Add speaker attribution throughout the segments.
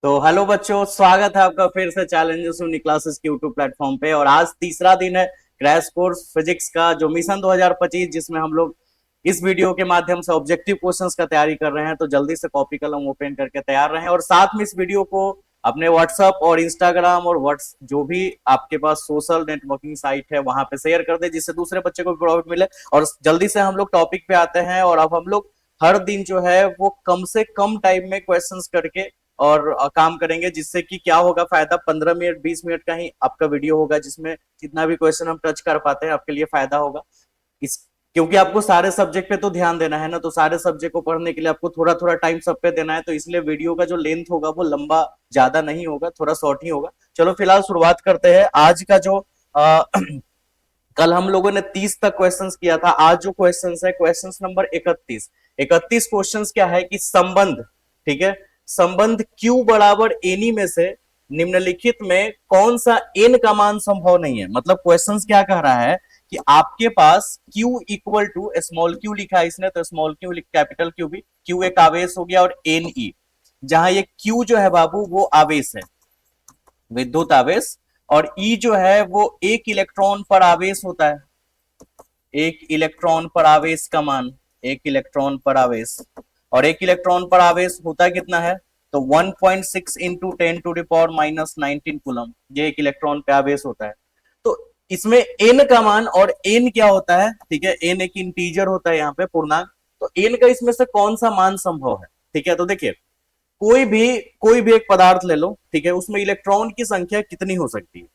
Speaker 1: तो हेलो बच्चों, स्वागत है आपका फिर से चैलेंजेस यूनिक क्लासेस के यूट्यूब प्लेटफॉर्म पे। और आज तीसरा दिन है क्रैश कोर्स फिजिक्स का जो मिशन 2025, जिसमें हम लोग इस वीडियो के माध्यम से ऑब्जेक्टिव क्वेश्चंस का तैयारी कर रहे हैं। तो जल्दी से कॉपी कलम ओपन करके तैयार रहें और साथ में इस वीडियो को अपने व्हाट्सएप और इंस्टाग्राम और व्हाट्स जो भी आपके पास सोशल नेटवर्किंग साइट है वहां पे शेयर कर दे, जिससे दूसरे बच्चे को भी प्रॉफिट मिले। और जल्दी से हम लोग टॉपिक पे आते हैं। और अब हम लोग हर दिन जो है वो कम से कम टाइम में क्वेश्चंस करके और काम करेंगे, जिससे कि क्या होगा फायदा। 15 मिनट 20 मिनट का ही आपका वीडियो होगा, जिसमें जितना भी क्वेश्चन हम टच कर पाते हैं आपके लिए फायदा होगा। इस क्योंकि आपको सारे सब्जेक्ट पे तो ध्यान देना है ना, तो सारे सब्जेक्ट को पढ़ने के लिए आपको थोड़ा थोड़ा टाइम सब पे देना है। तो इसलिए वीडियो का जो लेंथ होगा वो लंबा ज्यादा नहीं होगा, थोड़ा शॉर्ट ही होगा। चलो फिलहाल शुरुआत करते हैं। आज का जो कल हम लोगों ने 30 तक क्वेश्चंस किया था। आज जो क्वेश्चंस है क्वेश्चंस नंबर 31। 31 क्वेश्चंस क्या है कि संबंध, ठीक है, संबंध Q बराबर एनी में से निम्नलिखित में कौन सा n का मान संभव नहीं है। मतलब क्वेश्चंस क्या कह रहा है कि आपके पास Q equal to small q लिखा है इसने, तो स्मॉल q कैपिटल Q भी, Q एक आवेश हो गया और n e, जहां ये Q जो है बाबू वो आवेश है, विद्युत आवेश। और E जो है वो एक इलेक्ट्रॉन पर आवेश होता है। एक इलेक्ट्रॉन पर आवेश का मान, एक इलेक्ट्रॉन पर आवेश, और एक इलेक्ट्रॉन पर आवेश होता कितना है, तो 1.6 इंटू 10⁻⁻19 कूलम, ये एक इलेक्ट्रॉन पे आवेश होता है। तो इसमें n का मान, और n क्या होता है, ठीक है, n एक इंटीजर होता है यहाँ पे, पूर्णांक। तो n का इसमें से कौन सा मान संभव है, ठीक है। तो देखिए, कोई भी एक पदार्थ ले लो, ठीक है, उसमें इलेक्ट्रॉन की संख्या कितनी हो सकती है,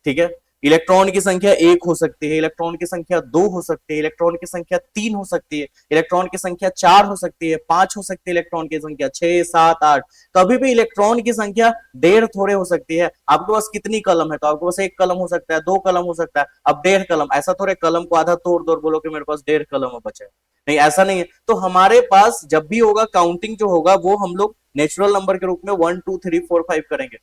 Speaker 1: ठीक है। इलेक्ट्रॉन की संख्या 1 हो सकती है, इलेक्ट्रॉन की संख्या 2 हो सकती है, इलेक्ट्रॉन की संख्या 3 हो सकती है, इलेक्ट्रॉन की संख्या 4 हो सकती है, 5 हो सकती है, इलेक्ट्रॉन की संख्या 6 7 8। कभी भी इलेक्ट्रॉन की संख्या 1.5 थोड़े हो सकती है। आपके पास कितनी कलम है, तो आपके पास एक कलम हो सकता है, दो कलम हो सकता है। अब 1.5 कलम, ऐसा थोड़े कलम को आधा तोड़ दो और बोलो कि मेरे पास 1.5 कलम बचा है, नहीं, ऐसा नहीं है। तो हमारे पास जब भी होगा काउंटिंग जो होगा वो हम लोग नेचुरल नंबर के रूप में 1 2 3 4 5 करेंगे।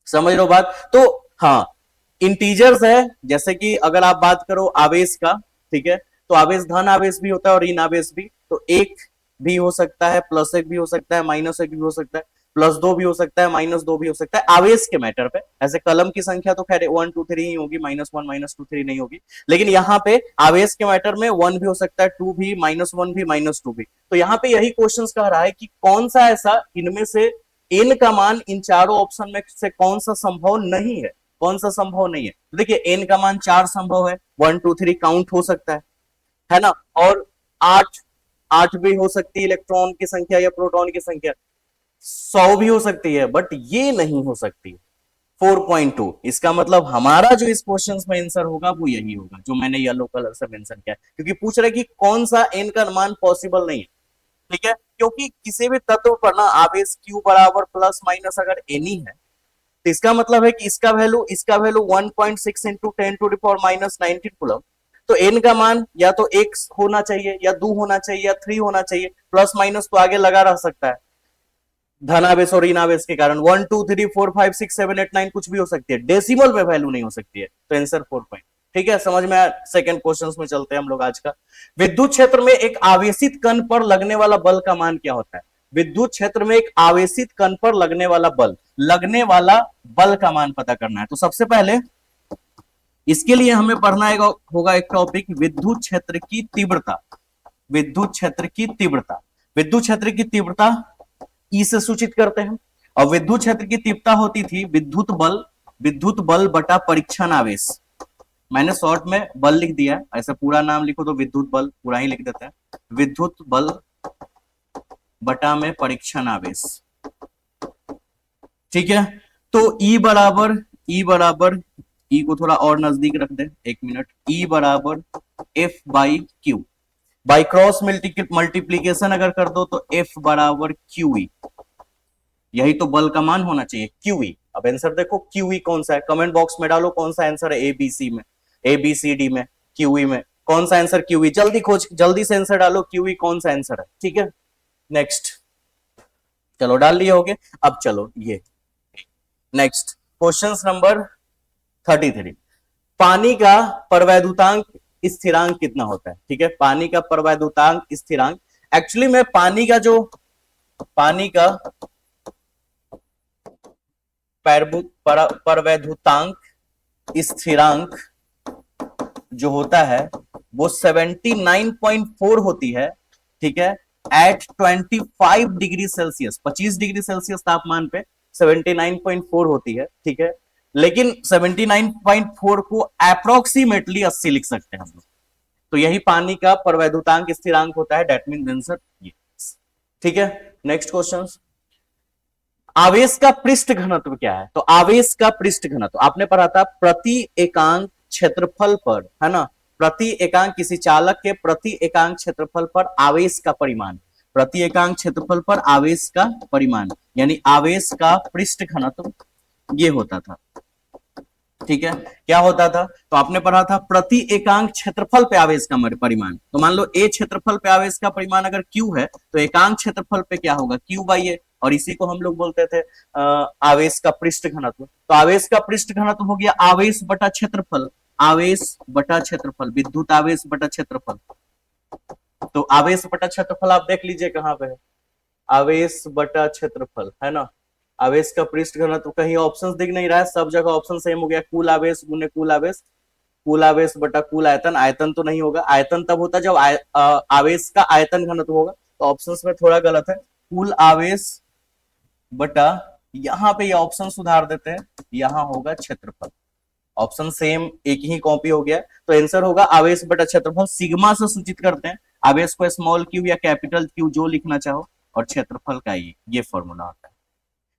Speaker 1: समझ लो बात। तो हाँ, इंटीजर्स है, जैसे कि अगर आप बात करो आवेश का, ठीक है, तो आवेश धन आवेश भी होता है और ऋण आवेश भी। तो 1 भी हो सकता है, +1 भी हो सकता है, -1 भी हो सकता है, +2 भी हो सकता है, -2 भी हो सकता है, आवेश के मैटर पे। ऐसे कलम की संख्या तो खैर 1 2 3 ही होगी, -1 -2 3 नहीं होगी। लेकिन यहाँ पे आवेश के मैटर में 1 भी हो सकता है, 2 भी, -1 भी, -2 भी। तो यहाँ पे यही क्वेश्चन कह रहा है कि कौन सा ऐसा इनमें से n का मान इन चारों ऑप्शन में से कौन सा संभव नहीं है, कौन सा संभव नहीं है। तो देखिए, n का मान 4 संभव है, 1 2 3 काउंट हो सकता है ना। और 8 8 भी हो सकती है इलेक्ट्रॉन की संख्या या प्रोटॉन की संख्या, 100 भी हो सकती है, बट ये नहीं हो सकती 4.2। इसका मतलब हमारा जो इस क्वेश्चन में आंसर होगा वो यही होगा जो मैंने येलो कलर से मेंशन किया है, क्योंकि पूछ रहे कि कौन सा n का मान पॉसिबल नहीं है, ठीक है। क्योंकि किसी भी तत्व पर ना आवेश Q बराबर प्लस माइनस अगर एनी है, तो इसका मतलब है कि इसका वैल्यू 1.6 इंटू 10⁻⁻19 कूलम। तो n का मान या तो 1 होना चाहिए, या 2 होना चाहिए, या 3 होना चाहिए। प्लस माइनस तो आगे लगा रह सकता है धनावेश और ऋणावेश के कारण। 1 2 3 4 5 6 7 8 9 कुछ भी हो सकती है, डेसिमल में वैल्यू नहीं हो सकती है। तो आंसर 4 पॉइंट, ठीक है, समझ में आया। सेकंड क्वेश्चन में चलते हैं हम लोग आज का। विद्युत क्षेत्र में एक आवेशित कण पर लगने वाला बल का मान क्या होता है। विद्युत क्षेत्र में एक आवेशित कण पर लगने वाला बल का मान पता करना है। तो सबसे पहले इसके लिए हमें पढ़ना होगा एक टॉपिक, विद्युत क्षेत्र की तीव्रता। विद्युत क्षेत्र की तीव्रता, विद्युत क्षेत्र की तीव्रता ई से सूचित करते हैं। और विद्युत क्षेत्र की तीव्रता होती थी विद्युत बल बटा परीक्षण आवेश। मैंने शॉर्ट में बल लिख दिया है, ऐसे पूरा नाम लिखो तो विद्युत बल पूरा ही लिख देते हैं, विद्युत बल बटा में परीक्षण आवेश, ठीक है। तो ई को थोड़ा और नजदीक रख दे, 1 मिनट। ई बराबर F/Q, बाई क्रॉस मल्टीप्लीकेशन अगर कर दो तो F बराबर QE। यही तो बल का मान होना चाहिए, QE। अब आंसर देखो QE कौन सा है, कमेंट बॉक्स में डालो कौन सा आंसर है, ABC में, ABCD में, QE में कौन सा आंसर QE, जल्दी से आंसर डालो QE कौन सा आंसर है, ठीक है। नेक्स्ट, चलो डाल लिए होगे। अब चलो ये नेक्स्ट क्वेश्चन नंबर 33। पानी का परवैद्युतांक स्थिरांक कितना होता है, ठीक है। पानी का परवैद्युतांक स्थिरांक, एक्चुअली में पानी का परवैद्युतांक स्थिरांक जो होता है वो 79.4 होती है, ठीक है, at 25 degree celsius, 25 degree celsius तापमान पे 79.4 होती है, ठीक है। लेकिन 79.4 को अप्रोक्सीमेटली 80 लिख सकते हैं हम लोग, तो यही पानी का परवैद्युतांक स्थिरांक होता है, डेट मीन आंसर ये, ठीक है। नेक्स्ट क्वेश्चन, आवेश का पृष्ठ घनत्व क्या है? तो आवेश का पृष्ठ घनत्व आपने पढ़ा था प्रति एकांक क्षेत्रफल पर, है ना, प्रति एकांक किसी चालक के प्रति एकांक क्षेत्रफल पर आवेश का परिमाण, प्रति एकांक क्षेत्रफल पर आवेश का परिमाण यानी आवेश का पृष्ठ घनत्व ये होता था, ठीक है। क्या होता था? तो आपने पढ़ा था प्रति एकांक क्षेत्रफल पे आवेश का परिमाण, तो मान लो ए क्षेत्रफल पे आवेश का परिमाण अगर क्यू है तो एकांक क्षेत्रफल पे क्या होगा? क्यू बाई ए, और इसी को हम लोग बोलते थे आवेश का पृष्ठ घनत्व। तो आवेश का पृष्ठ घनत्व हो गया आवेश बटा क्षेत्रफल, आवेश बटा क्षेत्रफल, विद्युत आवेश बटा क्षेत्रफल। तो आवेश बटा क्षेत्रफल आप देख लीजिए कहां पे है, आवेश बटा क्षेत्रफल, है ना। आवेश का पृष्ठ घनत्व कहीं ऑप्शंस दिख नहीं रहा है, सब जगह ऑप्शन सेम हो गया, कुल आवेश गुने कुल आवेश, कुल आवेश बटा कुल आयतन, आयतन तो नहीं होगा, आयतन तब होता जब आवेश का आयतन घनत्व होगा, तो ऑप्शंस में थोड़ा गलत है, कुल आवेश बटा, यहां पे ये ऑप्शन सुधार देते हैं, यहां होगा क्षेत्रफल, ऑप्शन सेम एक ही कॉपी हो गया, तो आंसर होगा आवेश बटा क्षेत्रफल, सिग्मा से सूचित करते हैं, आवेश को स्मॉल क्यू या कैपिटल क्यू जो लिखना चाहो, और क्षेत्रफल का ये फॉर्मूला होता है,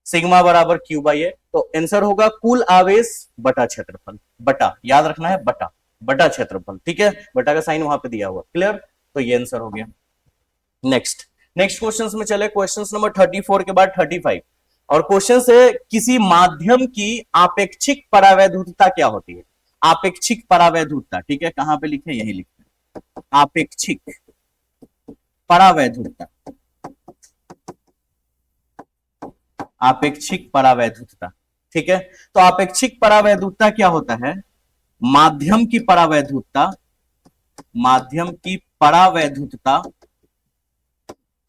Speaker 1: सिग्मा बराबर क्यू बाई ए। तो आंसर होगा कुल आवेश बटा क्षेत्रफल, बटा याद रखना है, बटा बटा क्षेत्रफल, ठीक है, बटा का साइन वहां पे दिया हुआ, क्लियर, तो ये आंसर हो गया। नेक्स्ट क्वेश्चंस में चले, क्वेश्चंस नंबर 34 के बाद 35, और क्वेश्चन से किसी माध्यम की आपेक्षिक परावैद्युतता क्या होती है? आपेक्षिक परावैद्युतता, ठीक है, कहां पे लिखे? यही लिखते हैं, आपेक्षिक परावैद्युतता, आपेक्षिक परावैद्युतता, ठीक है। तो आपेक्षिक परावैद्युतता क्या होता है? माध्यम की परावैद्युतता, माध्यम की परावैद्युतता,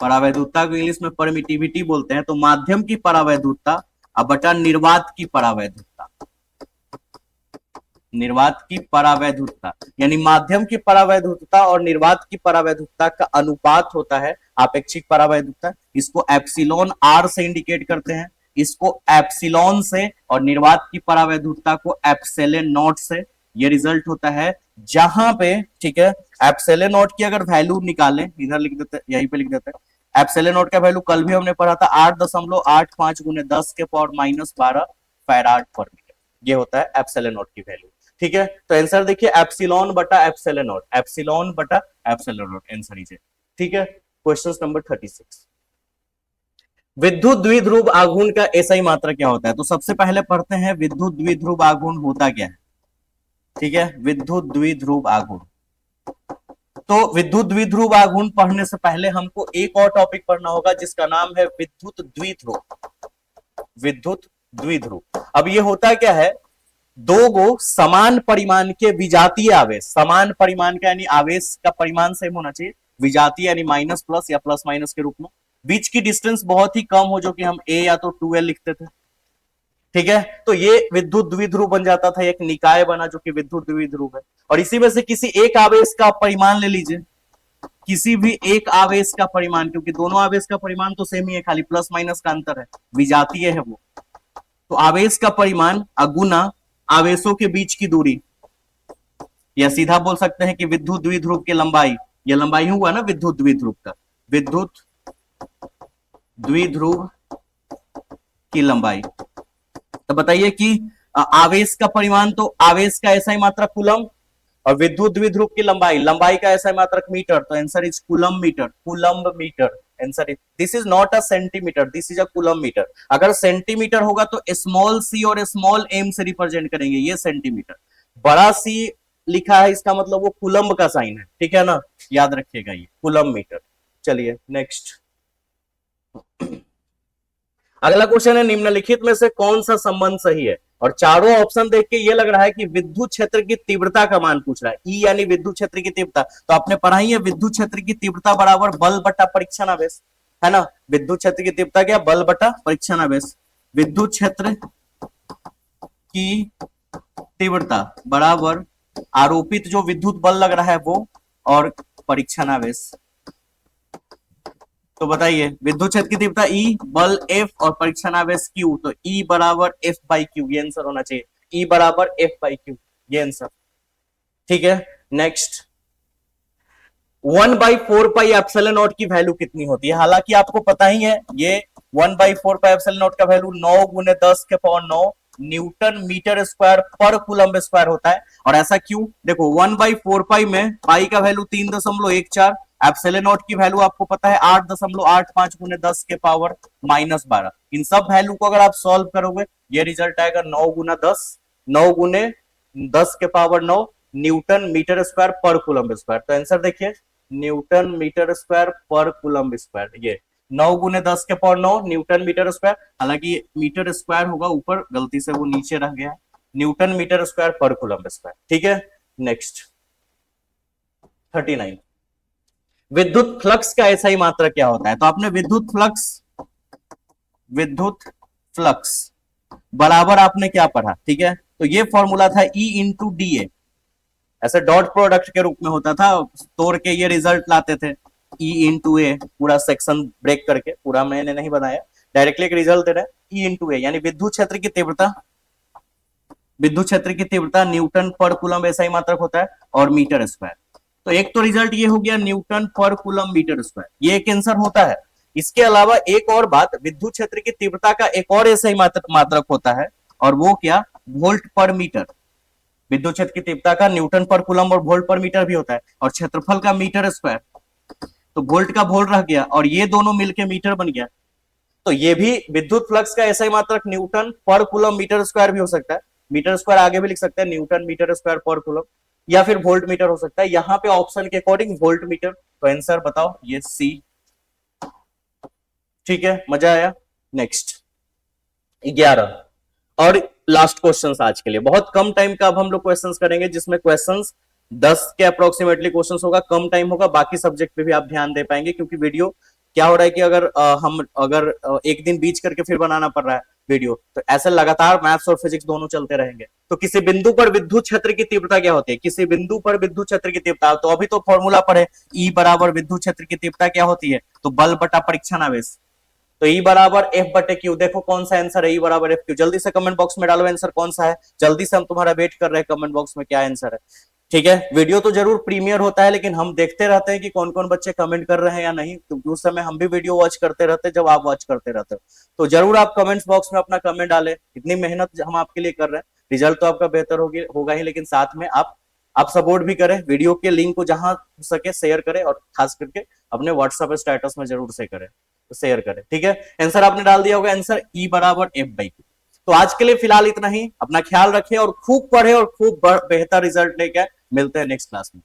Speaker 1: परावैद्युतता को इंग्लिश में परमिटिविटी बोलते हैं, तो माध्यम की परावैद्युतता अब बटा निर्वात की परावैद्युतता, निर्वात की परावैद्युतता, यानी माध्यम की परावैद्युतता और निर्वात की परावैद्युतता का अनुपात होता है आपेक्षिक परावैद्युतता। इसको एप्सिलॉन आर से इंडिकेट करते हैं, इसको एप्सिलॉन से, और निर्वात की परावैद्युतता को एप्सिलॉन नॉट से। ये रिजल्ट होता है जहां पे, ठीक है, एप्सिलॉन नॉट की अगर वैल्यू निकालें, इधर लिख देते, यहीं पे लिख देते हैं, एप्सिलॉन नॉट का वैल्यू कल भी हमने पढ़ा था 8.85 गुने 10 के पावर -12 फैराड पर मीटर, ये होता है एप्सिलॉन नॉट की वैल्यू, ठीक है। तो आंसर देखिए एप्सिलॉन बटा एप्सिलॉन नॉट, एप्सिलॉन बटा एप्सिलॉन नॉट, आंसर इज, ठीक है। क्वेश्चन नंबर 36, विद्युत द्विध्रुव आघूर्ण का एसआई मात्रा क्या होता है? तो सबसे पहले पढ़ते हैं विद्युत द्विध्रुव आघूर्ण होता क्या है, ठीक है, विद्युत द्विध्रुव आघूर्ण। तो विद्युत द्विध्रुव आघूर्ण पढ़ने से पहले हमको एक और टॉपिक पढ़ना होगा जिसका नाम है विद्युत द्विध्रुव, विद्युत द्विध्रुव। अब ये होता क्या है, दो गो समान परिमाण के विजातीय आवेश, समान परिमाण का यानी आवेश का परिमाण सेम होना चाहिए, विजातीय यानी माइनस प्लस या प्लस माइनस के रूप में, बीच की डिस्टेंस बहुत ही कम हो, जो कि हम ए या तो 2l लिखते थे, ठीक है। तो ये विद्युत द्विध्रुव बन जाता था, एक निकाय बना जो कि विद्युत द्विध्रुव है। और इसी में से किसी एक आवेश का परिमाण ले लीजिए, किसी भी एक आवेश का परिमाण, क्योंकि दोनों आवेश का परिमाण तो सेम ही है, खाली प्लस माइनस का अंतर है, विजातीय है वो, तो आवेश का परिमाण अगुना आवेशों के बीच की दूरी, या सीधा बोल सकते हैं कि विद्युत द्विध्रुव की लंबाई, यह लंबाई हुआ ना विद्युत द्विध्रुव का, विद्युत द्विध्रुव की लंबाई। तो बताइए कि आवेश का परिमाण, तो आवेश का ऐसा ही मात्रक कूलम, और विद्युत द्विध्रुव की लंबाई, लंबाई का ऐसा ही मात्रक मीटर, तो answer is coulomb metre, coulomb metre, answer is, this is not a centimetre, this is a coulomb metre. अगर सेंटीमीटर होगा तो स्मॉल सी और स्मॉल एम से रिप्रेजेंट करेंगे, ये सेंटीमीटर, बड़ा सी लिखा है इसका मतलब वो कूलम्ब का साइन है, ठीक है ना, याद रखिएगा ये कूलम मीटर। चलिए नेक्स्ट, अगला क्वेश्चन है निम्नलिखित में से कौन सा संबंध सही है? और चारों ऑप्शन देख के ये लग रहा है कि विद्युत क्षेत्र की तीव्रता का मान पूछ रहा है, ई यानी विद्युत क्षेत्र की तीव्रता, तो आपने पढ़ाई है विद्युत क्षेत्र की तीव्रता बराबर बल बटा परीक्षण आवेश, है ना, विद्युत क्षेत्र की तीव्रता क्या, बल बटा परीक्षण आवेश, विद्युत क्षेत्र की तीव्रता बराबर आरोपित जो विद्युत बल लग रहा है वो और परीक्षण आवेश। तो बताइए विद्युत क्षेत्र की तीव्रता E, बल F और परीक्षण आवेश Q, तो E बराबर F बाई क्यू, ये आंसर होना चाहिए। E बराबर F बाई क्यू, ये आंसर। ठीक है, नेक्स्ट 1/4 पाई एप्सिलॉन नॉट की वैल्यू कितनी होती है? हालांकि आपको पता ही है ये 1/4 पाई एप्सिलॉन नॉट का वैल्यू 9 गुने 10 के पावर 9 न्यूटन मीटर स्क्वायर पर कूलम्ब स्क्वायर होता है। और ऐसा क्यों? देखो 1/4 पाई में पाई का वैल्यू 3.14, एप्सिलॉन नॉट की वैल्यू आपको पता है 8.85 गुने 10 के पावर -12। इन सब वैल्यू को अगर आप सॉल्व करोगे ये रिजल्ट आएगा 9 गुना 10, 9 गुने 10 के पावर 9 न्यूटन मीटर स्क्वायर पर कूलम्ब स्क्वायर। तो आंसर देखिए न्यूटन मीटर स्क्वायर पर कूलम्ब स्क्वायर, ये 9 गुने 10 के पावर 9 न्यूटन मीटर स्क्वायर। हालांकि मीटर स्क्वायर होगा ऊपर, गलती से वो नीचे रह गया, न्यूटन मीटर स्क्वायर पर कूलम्ब स्क्वायर। ठीक है, नेक्स्ट 39 विद्युत फ्लक्स का ऐसा ही मात्रा क्या होता है? तो आपने विद्युत फ्लक्स बराबर आपने क्या पढ़ा? ठीक है, तो ये फॉर्मूला था E इंटू डी ए, ऐसे डॉट प्रोडक्ट के रूप में होता था, तोड़ के ये रिजल्ट लाते थे E इंटू ए, पूरा सेक्शन ब्रेक करके, पूरा मैंने नहीं बनाया, डायरेक्टली एक रिजल्ट दे रहा है E इंटू ए, यानी विद्युत क्षेत्र की तीव्रता, विद्युत क्षेत्र की तीव्रता न्यूटन पर कूलम ऐसा ही मात्रक होता है और मीटर स्क्वायर। तो एक तो रिजल्ट ये हो गया न्यूटन पर कूलम मीटर स्क्वायर, ये एक आंसर होता है। इसके अलावा एक और बात, विद्युत क्षेत्र की तीव्रता का एक और ऐसा ही मात्रक होता है, और वो क्या? वोल्ट पर मीटर। विद्युत क्षेत्र की तीव्रता का न्यूटन पर कूलम और वोल्ट पर मीटर भी होता है, और क्षेत्रफल का मीटर स्क्वायर, तो वोल्ट का वोल्ट रह गया और ये दोनों मिलके मीटर बन गया। तो ये भी विद्युत फ्लक्स का ऐसा ही मात्रक न्यूटन पर कूलम मीटर स्क्वायर भी हो सकता है, मीटर स्क्वायर आगे भी लिख सकते हैं, न्यूटन मीटर स्क्वायर पर कूलम, या फिर वोल्ट मीटर हो सकता है। यहां पे ऑप्शन के अकॉर्डिंग वोल्ट मीटर, तो आंसर बताओ ये सी। ठीक है, मजा आया। नेक्स्ट 11 और लास्ट क्वेश्चन आज के लिए, बहुत कम टाइम का अब हम लोग क्वेश्चन करेंगे, जिसमें क्वेश्चन 10 के अप्रोक्सीमेटली क्वेश्चन होगा, कम टाइम होगा, बाकी सब्जेक्ट पे भी आप ध्यान दे पाएंगे। क्योंकि वीडियो क्या हो रहा है कि अगर एक दिन बीच करके फिर बनाना पड़ रहा है वीडियो, तो ऐसे लगातार मैथ्स और फिजिक्स दोनों चलते रहेंगे। तो किसी बिंदु पर विद्युत क्षेत्र की तीव्रता क्या होती है? किसी बिंदु पर विद्युत क्षेत्र की तीव्रता, तो अभी तो फॉर्मूला पढ़े, ई बराबर विद्युत क्षेत्र की तीव्रता क्या होती है? तो बल बटा परीक्षण आवेश, तो E बराबर F बटे क्यू। देखो कौन सा आंसर है, E बराबर F क्यू, जल्दी से कमेंट बॉक्स में डालो आंसर कौन सा है, जल्दी से हम तुम्हारा वेट कर रहे हैं कमेंट बॉक्स में क्या आंसर है। ठीक है, वीडियो तो जरूर प्रीमियर होता है, लेकिन हम देखते रहते हैं कि कौन कौन बच्चे कमेंट कर रहे हैं या नहीं, क्योंकि उस समय हम भी वीडियो वॉच करते रहते हैं जब आप वॉच करते रहते हो। तो जरूर आप कमेंट्स बॉक्स में अपना कमेंट डालें, इतनी मेहनत हम आपके लिए कर रहे हैं, रिजल्ट तो आपका बेहतर होगा ही, लेकिन साथ में आप सपोर्ट भी करें, वीडियो के लिंक को जहां हो सके शेयर करें, और खास करके अपने व्हाट्सएप स्टेटस में जरूर से करें, शेयर करें। ठीक है, आंसर आपने डाल दिया होगा, आंसर E बराबर F बाई क्यू। तो आज के लिए फिलहाल इतना ही, अपना ख्याल रखिए और खूब पढ़े और खूब बेहतर रिजल्ट लेके मिलते हैं नेक्स्ट क्लास में।